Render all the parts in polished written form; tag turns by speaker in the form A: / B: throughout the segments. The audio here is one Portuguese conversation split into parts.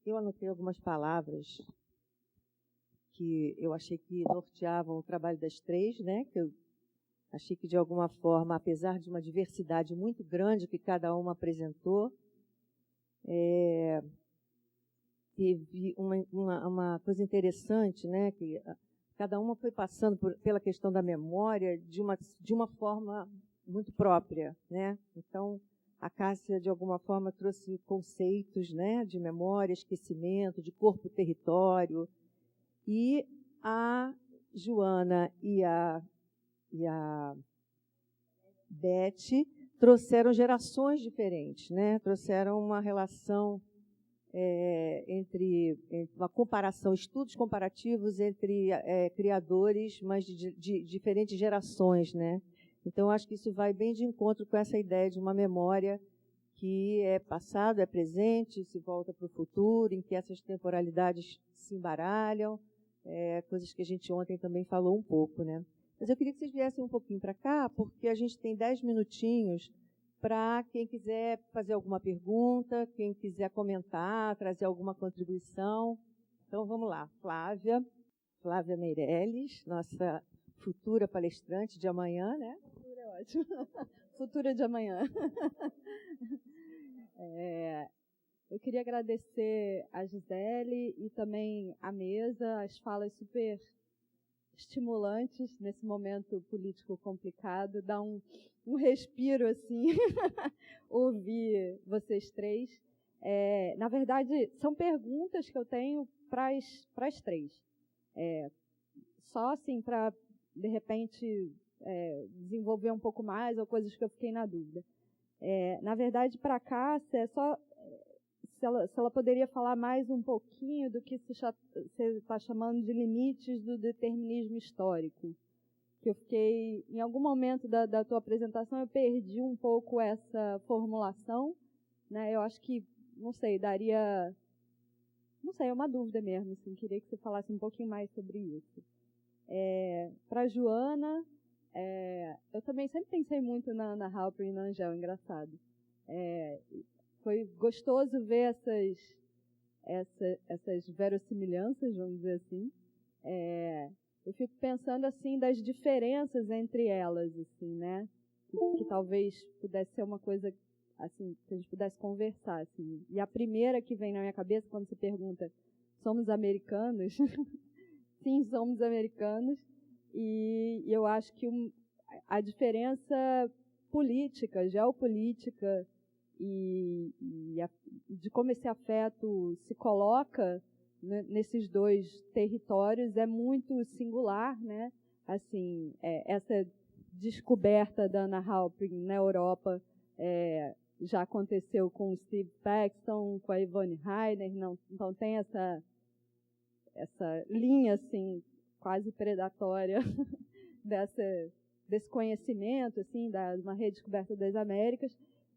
A: Eu anotei algumas palavras que eu achei que norteavam o trabalho das três, né? Que eu achei que, de alguma forma, apesar de uma diversidade muito grande que cada uma apresentou, teve uma coisa interessante, né? Que cada uma foi passando pela questão da memória de uma forma muito própria, né? Então, a Cássia, de alguma forma, trouxe conceitos, né, de memória, esquecimento, de corpo-território. E a Joana e a Beth trouxeram gerações diferentes, né? Trouxeram uma relação entre uma comparação, estudos comparativos entre criadores, mas de diferentes gerações, né? Então, acho que isso vai bem de encontro com essa ideia de uma memória que é passado, é presente, se volta para o futuro, em que essas temporalidades se embaralham, coisas que a gente ontem também falou um pouco, né? Mas eu queria que vocês viessem um pouquinho para cá, porque a gente tem 10 minutinhos para quem quiser fazer alguma pergunta, quem quiser comentar, trazer alguma contribuição. Então, vamos lá. Flávia Meirelles, nossa futura palestrante de amanhã, né?
B: Futura é ótimo. Futura de amanhã. Eu queria agradecer a Gisele e também a mesa, as falas super estimulantes nesse momento político complicado. Dá um respiro, assim, ouvir vocês três. Na verdade, são perguntas que eu tenho para as três. Só assim, para, de repente, desenvolver um pouco mais, ou coisas que eu fiquei na dúvida. Na verdade, para a Cássia, é só se ela poderia falar mais um pouquinho do que você está chamando de limites do determinismo histórico. Que eu fiquei, em algum momento da tua apresentação, eu perdi um pouco essa formulação, né? Eu acho que, não sei, daria... Não sei, é uma dúvida mesmo, assim, queria que você falasse um pouquinho mais sobre isso. Para a Joana, eu também sempre pensei muito na Ana Halperin e na Angel, engraçado. Foi gostoso ver essas verossimilhanças, vamos dizer assim. Eu fico pensando assim das diferenças entre elas, assim, né? Que talvez pudesse ser uma coisa assim que a gente pudesse conversar, assim. E a primeira que vem na minha cabeça quando você pergunta: somos americanos? Sim, somos americanos. E eu acho que a diferença política, geopolítica e de como esse afeto se coloca, né, nesses dois territórios é muito singular, né? Assim, essa descoberta da Ana Halperin na Europa já aconteceu com o Steve Paxton, com a Yvonne Rainer, então tem essa linha assim quase predatória desse conhecimento, assim, de uma redescoberta das Américas.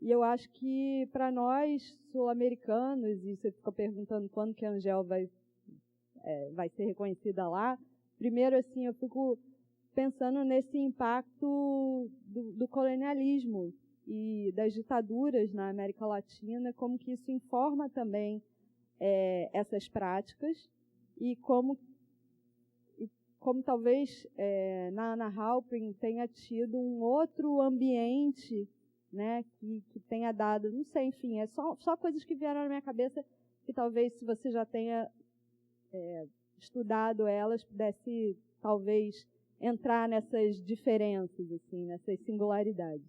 B: E eu acho que, para nós, sul-americanos, e você ficou perguntando quando que a Angel vai ser reconhecida lá, primeiro, assim, eu fico pensando nesse impacto do colonialismo e das ditaduras na América Latina, como que isso informa também essas práticas e como talvez na Ana Halperin tenha tido um outro ambiente, né, que tenha dado, não sei, enfim, só coisas que vieram na minha cabeça que talvez, se você já tenha estudado elas, pudesse talvez entrar nessas diferenças, assim, nessas singularidades.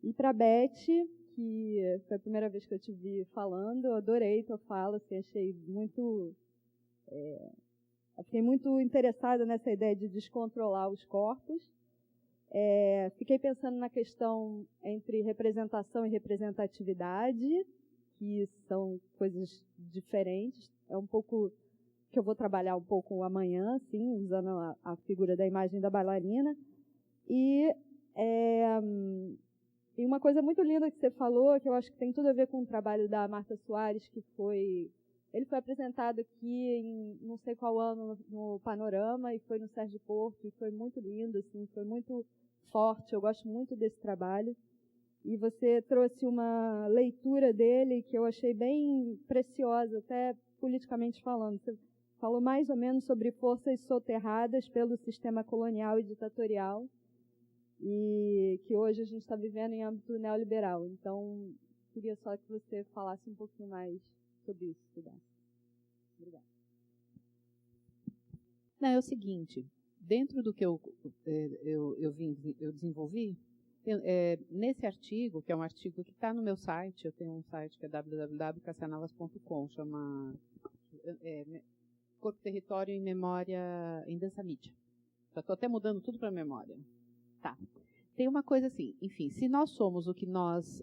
B: E para a Beth, que foi a primeira vez que eu te vi falando, eu adorei tua fala, assim, achei muito... Eu fiquei muito interessada nessa ideia de descontrolar os corpos. Fiquei pensando na questão entre representação e representatividade, que são coisas diferentes. É um pouco que eu vou trabalhar um pouco amanhã, assim, usando a figura da imagem da bailarina. E uma coisa muito linda que você falou, que eu acho que tem tudo a ver com o trabalho da Marta Soares, ele foi apresentado aqui em não sei qual ano no Panorama, e foi no Sérgio Porto, e foi muito lindo, assim, foi muito forte. Eu gosto muito desse trabalho. e você trouxe uma leitura dele que eu achei bem preciosa, até politicamente falando. Você falou mais ou menos sobre forças soterradas pelo sistema colonial e ditatorial, e que hoje a gente está vivendo em âmbito neoliberal. Então, queria só que você falasse um pouquinho mais sobre isso, se puder. Obrigada.
C: Não, é o seguinte, dentro do que eu desenvolvi, nesse artigo, que é um artigo que está no meu site, eu tenho um site que é www.cassianavas.com, chama Corpo, Território e Memória em Dança Mídia. Já estou até mudando tudo para memória. Tá. Tem uma coisa assim, enfim, se nós somos o que nós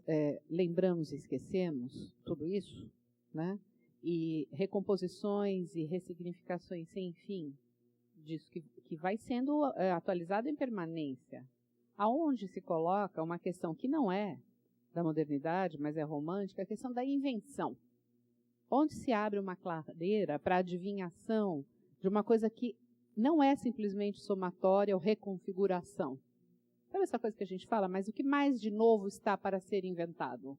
C: lembramos e esquecemos, tudo isso, né? E recomposições e ressignificações sem fim, disso que vai sendo atualizado em permanência, aonde se coloca uma questão que não é da modernidade, mas é romântica, a questão da invenção. Onde se abre uma clareira para a adivinhação de uma coisa que não é simplesmente somatória ou reconfiguração. Sabe essa coisa que a gente fala, mas o que mais de novo está para ser inventado?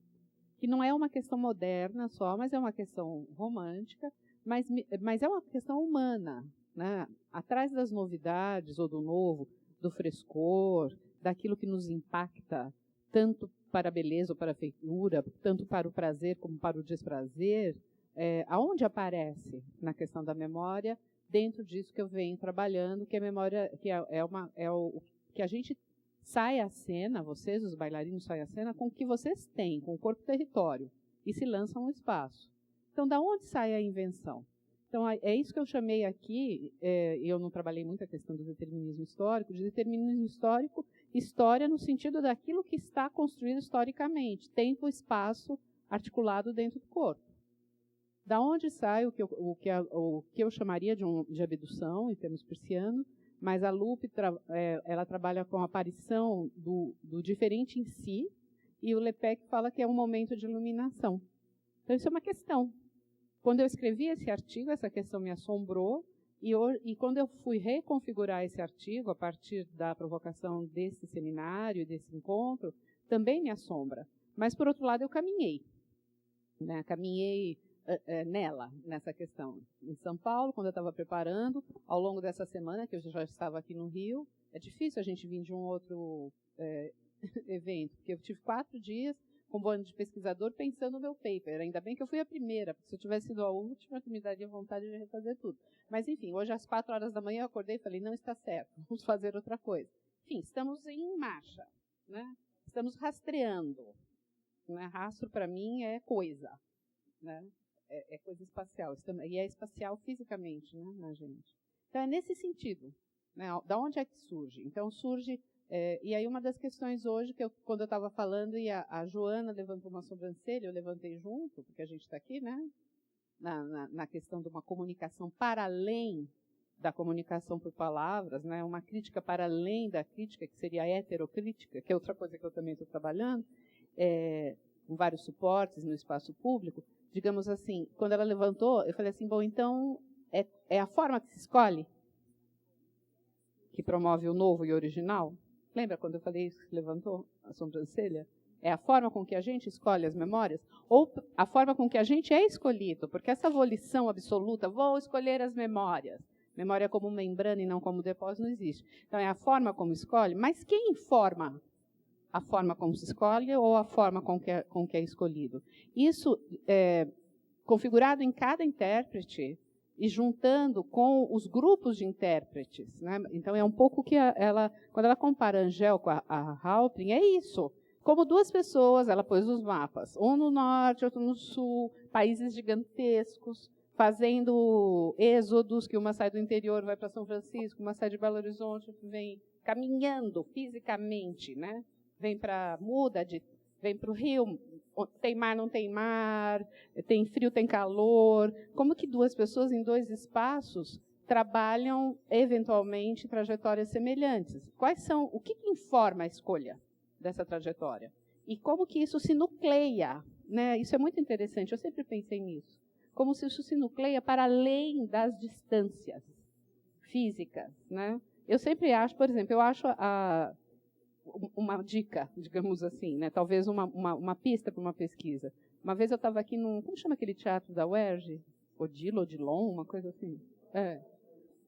C: Que não é uma questão moderna só, mas é uma questão romântica, mas é uma questão humana, né? Atrás das novidades ou do novo, do frescor, daquilo que nos impacta, tanto para a beleza ou para a feitura, tanto para o prazer como para o desprazer, aonde aparece na questão da memória, dentro disso que eu venho trabalhando, que a memória, que a gente sai à cena, vocês, os bailarinos, saem à cena com o que vocês têm, com o corpo território, e se lançam no espaço. Então, da onde sai a invenção? Então, é isso que eu chamei aqui, e eu não trabalhei muito a questão do determinismo histórico, de determinismo histórico, história no sentido daquilo que está construído historicamente, tempo, espaço, articulado dentro do corpo. Da onde sai o que eu chamaria de abdução, em termos persianos, mas a Lupe ela trabalha com a aparição do diferente em si, e o Lepec fala que é um momento de iluminação. Então, isso é uma questão. Quando eu escrevi esse artigo, essa questão me assombrou, e quando eu fui reconfigurar esse artigo, a partir da provocação desse seminário, desse encontro, também me assombra. Mas, por outro lado, eu caminhei. Né? Caminhei nessa questão. Em São Paulo, quando eu estava preparando, ao longo dessa semana, que eu já estava aqui no Rio, é difícil a gente vir de um outro evento, porque eu tive 4 dias como ano de pesquisador pensando no meu paper. Ainda bem que eu fui a primeira, porque se eu tivesse sido a última, me daria vontade de refazer tudo. Mas, enfim, hoje às 4 horas da manhã eu acordei e falei, não está certo, vamos fazer outra coisa. Enfim, estamos em marcha, né? Estamos rastreando. Né? Rastro, para mim, é coisa. Né? É coisa espacial. E é espacial fisicamente, né, na gente. Então, é nesse sentido. Né? Da onde é que surge? Então, surge... e aí uma das questões hoje, quando eu estava falando, e a Joana levantou uma sobrancelha, eu levantei junto, porque a gente está aqui, né? Na questão de uma comunicação para além da comunicação por palavras, né? Uma crítica para além da crítica, que seria a heterocrítica, que é outra coisa que eu também estou trabalhando, com vários suportes no espaço público. Digamos assim, quando ela levantou, eu falei assim, bom, então é a forma que se escolhe que promove o novo e o original? Lembra quando eu falei isso que levantou a sobrancelha? É a forma com que a gente escolhe as memórias? Ou a forma com que a gente é escolhido? Porque essa volição absoluta, vou escolher as memórias. Memória como membrana e não como depósito não existe. Então, é a forma como escolhe, mas quem informa a forma como se escolhe ou a forma com que é escolhido? Isso é configurado em cada intérprete e juntando com os grupos de intérpretes. Né? Então, é um pouco que quando ela compara a Angel com a Halprin, é isso. Como 2 pessoas, ela pôs os mapas, um no norte, outro no sul, países gigantescos, fazendo êxodos, que uma sai do interior, vai para São Francisco, uma sai de Belo Horizonte, vem caminhando fisicamente, né? Vem para vem para o Rio, tem mar, não tem mar, tem frio, tem calor. Como que 2 pessoas em 2 espaços trabalham, eventualmente, trajetórias semelhantes? O que informa a escolha dessa trajetória? E como que isso se nucleia? Né? Isso é muito interessante, eu sempre pensei nisso. Como se isso se nucleia para além das distâncias físicas. Né? Eu sempre acho, por exemplo, uma dica, digamos assim, né? Talvez uma pista para uma pesquisa. Uma vez eu estava aqui como chama aquele teatro da UERJ? Odilon, uma coisa assim.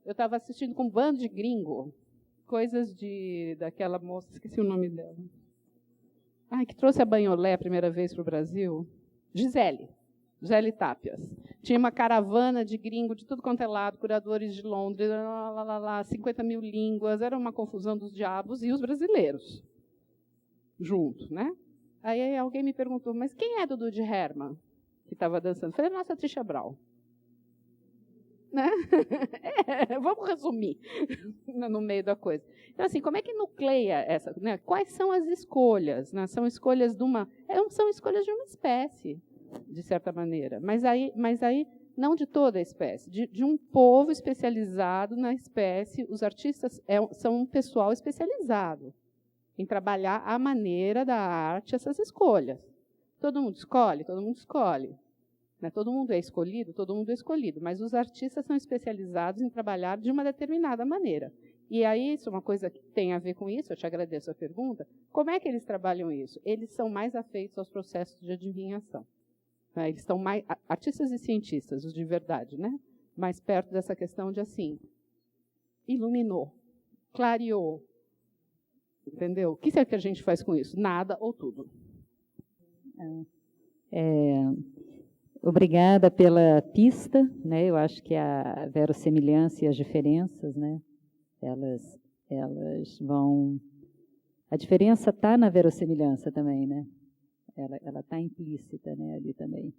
C: Eu estava assistindo com um bando de gringo, coisas daquela moça, esqueci o nome dela. Que trouxe a Banholé a primeira vez para o Brasil. Gisele Tápias. Tinha uma caravana de gringo de tudo quanto é lado, curadores de Londres, 50 mil línguas, era uma confusão dos diabos, e os brasileiros junto, né? Aí alguém me perguntou, mas quem é Dudu de Herman que estava dançando? Eu falei, nossa, Trisha Brown. Né? Vamos resumir no meio da coisa. Então, assim, como é que nucleia essa? Né? Quais são as escolhas? Né? São escolhas são escolhas de uma espécie, de certa maneira. Mas aí não de toda a espécie, de um povo especializado na espécie. Os artistas são um pessoal especializado em trabalhar a maneira da arte, essas escolhas. Todo mundo escolhe? Todo mundo escolhe. Todo mundo é escolhido, mas os artistas são especializados em trabalhar de uma determinada maneira. E aí, isso é uma coisa que tem a ver com isso, eu te agradeço a pergunta, como é que eles trabalham isso? Eles são mais afeitos aos processos de adivinhação. Eles estão mais, artistas e cientistas, os de verdade, né? Mais perto dessa questão de, assim, iluminou, clareou, entendeu? O que será que a gente faz com isso? Nada ou tudo.
D: Obrigada pela pista, né? Eu acho que a verossimilhança e as diferenças, né? Elas vão. A diferença está na verossimilhança também, né? Ela está implícita, né? Ali também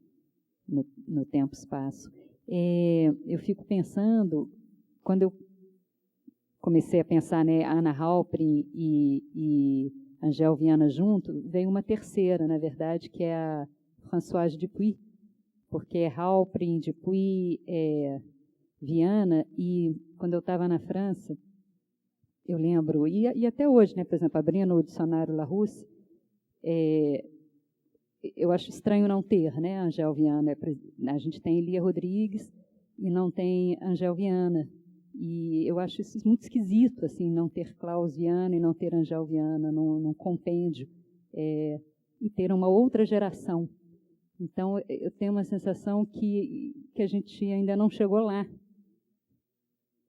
D: no tempo-espaço. Eu fico pensando, quando eu comecei a pensar, né, Anna Halprin e Angèle Viana junto, veio uma terceira, na verdade, que é a Françoise Dupuy, porque é Halprin, Dupuy, Viana, e quando eu estava na França, eu lembro, e até hoje, né, por exemplo, abrindo o dicionário Larousse, eu acho estranho não ter, né, Angèle Viana. A gente tem Elia Rodrigues e não tem Angèle Viana. E eu acho isso muito esquisito, assim, não ter Klaus Viana e não ter Angèle Viana num compêndio, e ter uma outra geração. Então, eu tenho uma sensação que a gente ainda não chegou lá.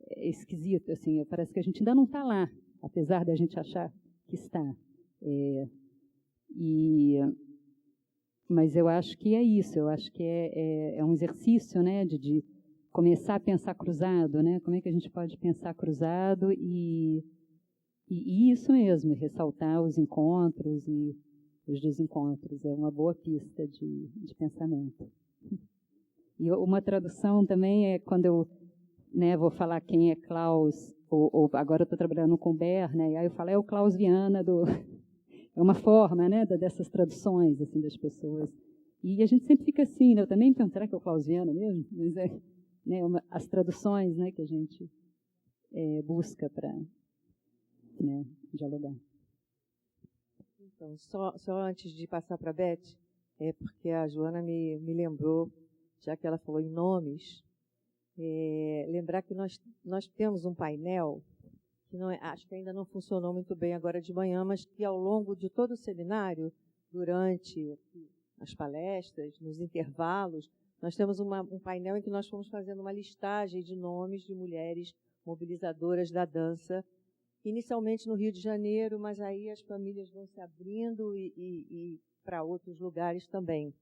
D: É esquisito, assim, parece que a gente ainda não está lá, apesar da gente achar que está. Mas eu acho que é isso, eu acho que é um exercício, né, de começar a pensar cruzado, né? Como é que a gente pode pensar cruzado e isso mesmo, ressaltar os encontros e os desencontros. É uma boa pista de pensamento. E uma tradução também é quando eu, né, vou falar quem é Klaus, ou agora eu estou trabalhando com o Ber, né, e aí eu falo, é o Klaus Viana é uma forma, né, dessas traduções, assim, das pessoas. E a gente sempre fica assim, né, eu também pergunto, será que é o Klaus Viana mesmo? Mas né, as traduções, né, que a gente busca para, né, dialogar.
A: Então, só antes de passar para a Beth, porque a Joana me lembrou, já que ela falou em nomes, lembrar que nós temos um painel, que acho que ainda não funcionou muito bem agora de manhã, mas que ao longo de todo o seminário, durante as palestras, nos intervalos, nós temos um painel em que nós fomos fazendo uma listagem de nomes de mulheres mobilizadoras da dança, inicialmente no Rio de Janeiro, mas aí as famílias vão se abrindo e para outros lugares também.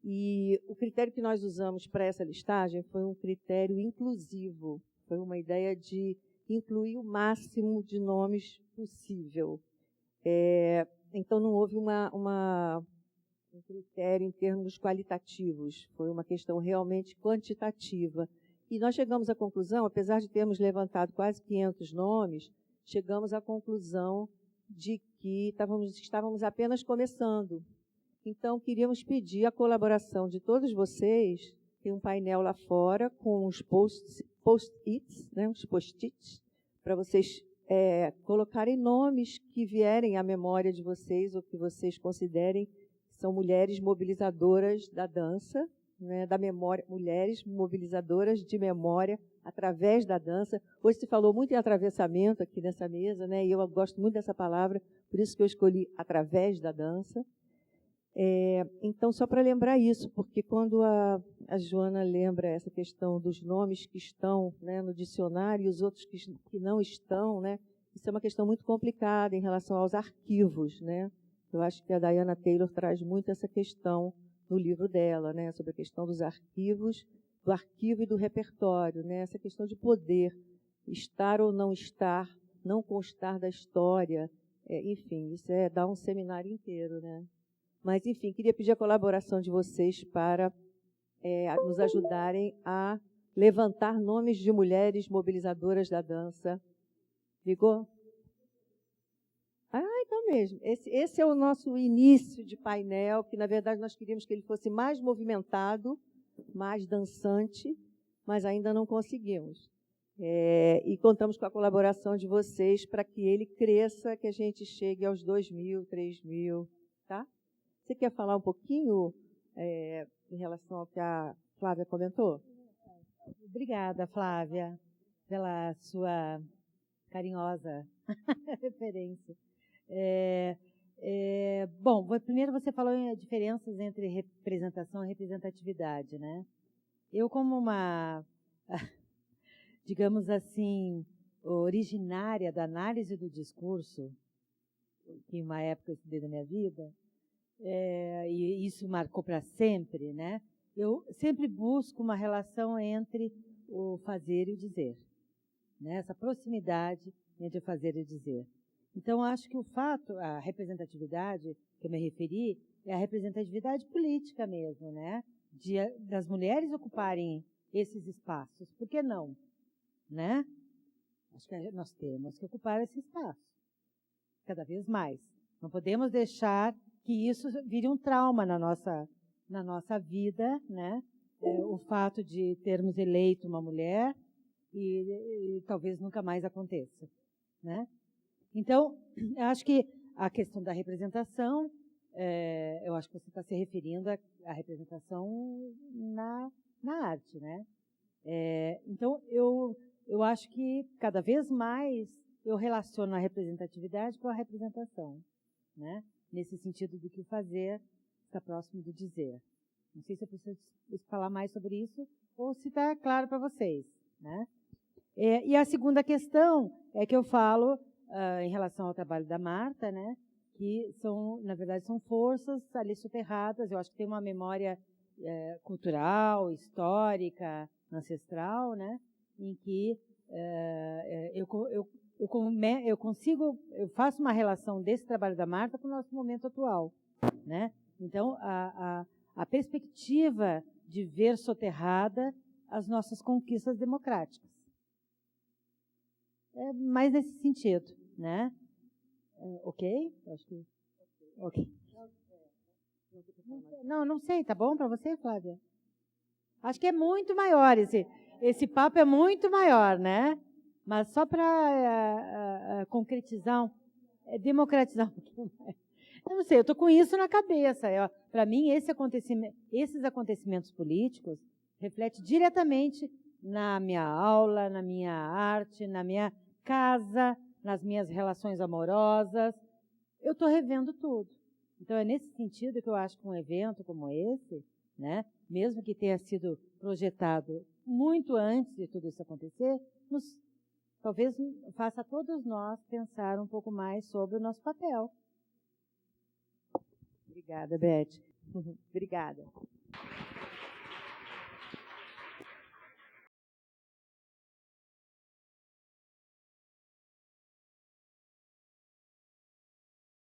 A: E o critério que nós usamos para essa listagem foi um critério inclusivo, foi uma ideia de incluir o máximo de nomes possível. Então, não houve um critério em termos qualitativos, foi uma questão realmente quantitativa. E nós chegamos à conclusão, apesar de termos levantado quase 500 nomes, chegamos à conclusão de que estávamos apenas começando. Então, queríamos pedir a colaboração de todos vocês. Tem um painel lá fora com os post-its, né, os post-its, para vocês colocarem nomes que vierem à memória de vocês ou que vocês considerem que são mulheres mobilizadoras da dança. né, da memória, mulheres mobilizadoras de memória através da dança. Hoje se falou muito em atravessamento aqui nessa mesa, né, e eu gosto muito dessa palavra, por isso que eu escolhi através da dança. Então, só para lembrar isso, porque quando a Joana lembra essa questão dos nomes que estão, né, no dicionário e os outros que não estão, né, isso é uma questão muito complicada em relação aos arquivos, né? Eu acho que a Diana Taylor traz muito essa questão no livro dela, né, sobre a questão dos arquivos, do arquivo e do repertório, né, essa questão de poder, estar ou não estar, não constar da história, enfim, isso dá um seminário inteiro, né? Mas, enfim, queria pedir a colaboração de vocês para nos ajudarem a levantar nomes de mulheres mobilizadoras da dança. Ligou? Então mesmo. Esse é o nosso início de painel, que, na verdade, nós queríamos que ele fosse mais movimentado, mais dançante, mas ainda não conseguimos. E contamos com a colaboração de vocês para que ele cresça, que a gente chegue aos 2.000, 3.000, tá? Você quer falar um pouquinho em relação ao que a Flávia comentou?
E: Obrigada, Flávia, pela sua carinhosa referência. Bom, primeiro você falou em diferenças entre representação e representatividade, né? Eu, como uma, digamos assim, originária da análise do discurso, que em uma época eu estudei da minha vida, e isso marcou para sempre, né? Eu sempre busco uma relação entre o fazer e o dizer, né? Essa proximidade entre o fazer e o dizer. Então, acho que a representatividade que eu me referi, é a representatividade política mesmo, né? Das mulheres ocuparem esses espaços. Por que não? Né? Acho que nós temos que ocupar esse espaço, cada vez mais. Não podemos deixar que isso vire um trauma na nossa vida, né? O fato de termos eleito uma mulher e talvez nunca mais aconteça, né? Então, eu acho que a questão da representação, eu acho que você está se referindo à representação na arte, né? Então, eu acho que cada vez mais eu relaciono a representatividade com a representação, né? Nesse sentido do que o fazer está próximo do dizer. Não sei se eu preciso falar mais sobre isso ou se está claro para vocês, né? E a segunda questão é que eu falo em relação ao trabalho da Marta, né? Que na verdade, são forças ali soterradas. Eu acho que tem uma memória cultural, histórica, ancestral, né? Em que eu faço uma relação desse trabalho da Marta com o nosso momento atual, né? Então, a perspectiva de ver soterrada as nossas conquistas democráticas. Mais nesse sentido, né? Ok? Acho que... Ok. Não sei, tá bom para você, Flávia? Acho que é muito maior, esse papo é muito maior, né? Mas só para concretizar, democratizar um pouquinho mais. Eu não sei, eu estou com isso na cabeça. Para mim, esses acontecimentos políticos refletem diretamente na minha aula, na minha arte, na minha casa, nas minhas relações amorosas. Eu estou revendo tudo. Então, é nesse sentido que eu acho que um evento como esse, né, mesmo que tenha sido projetado muito antes de tudo isso acontecer, talvez faça todos nós pensar um pouco mais sobre o nosso papel.
A: Obrigada, Beth. Obrigada.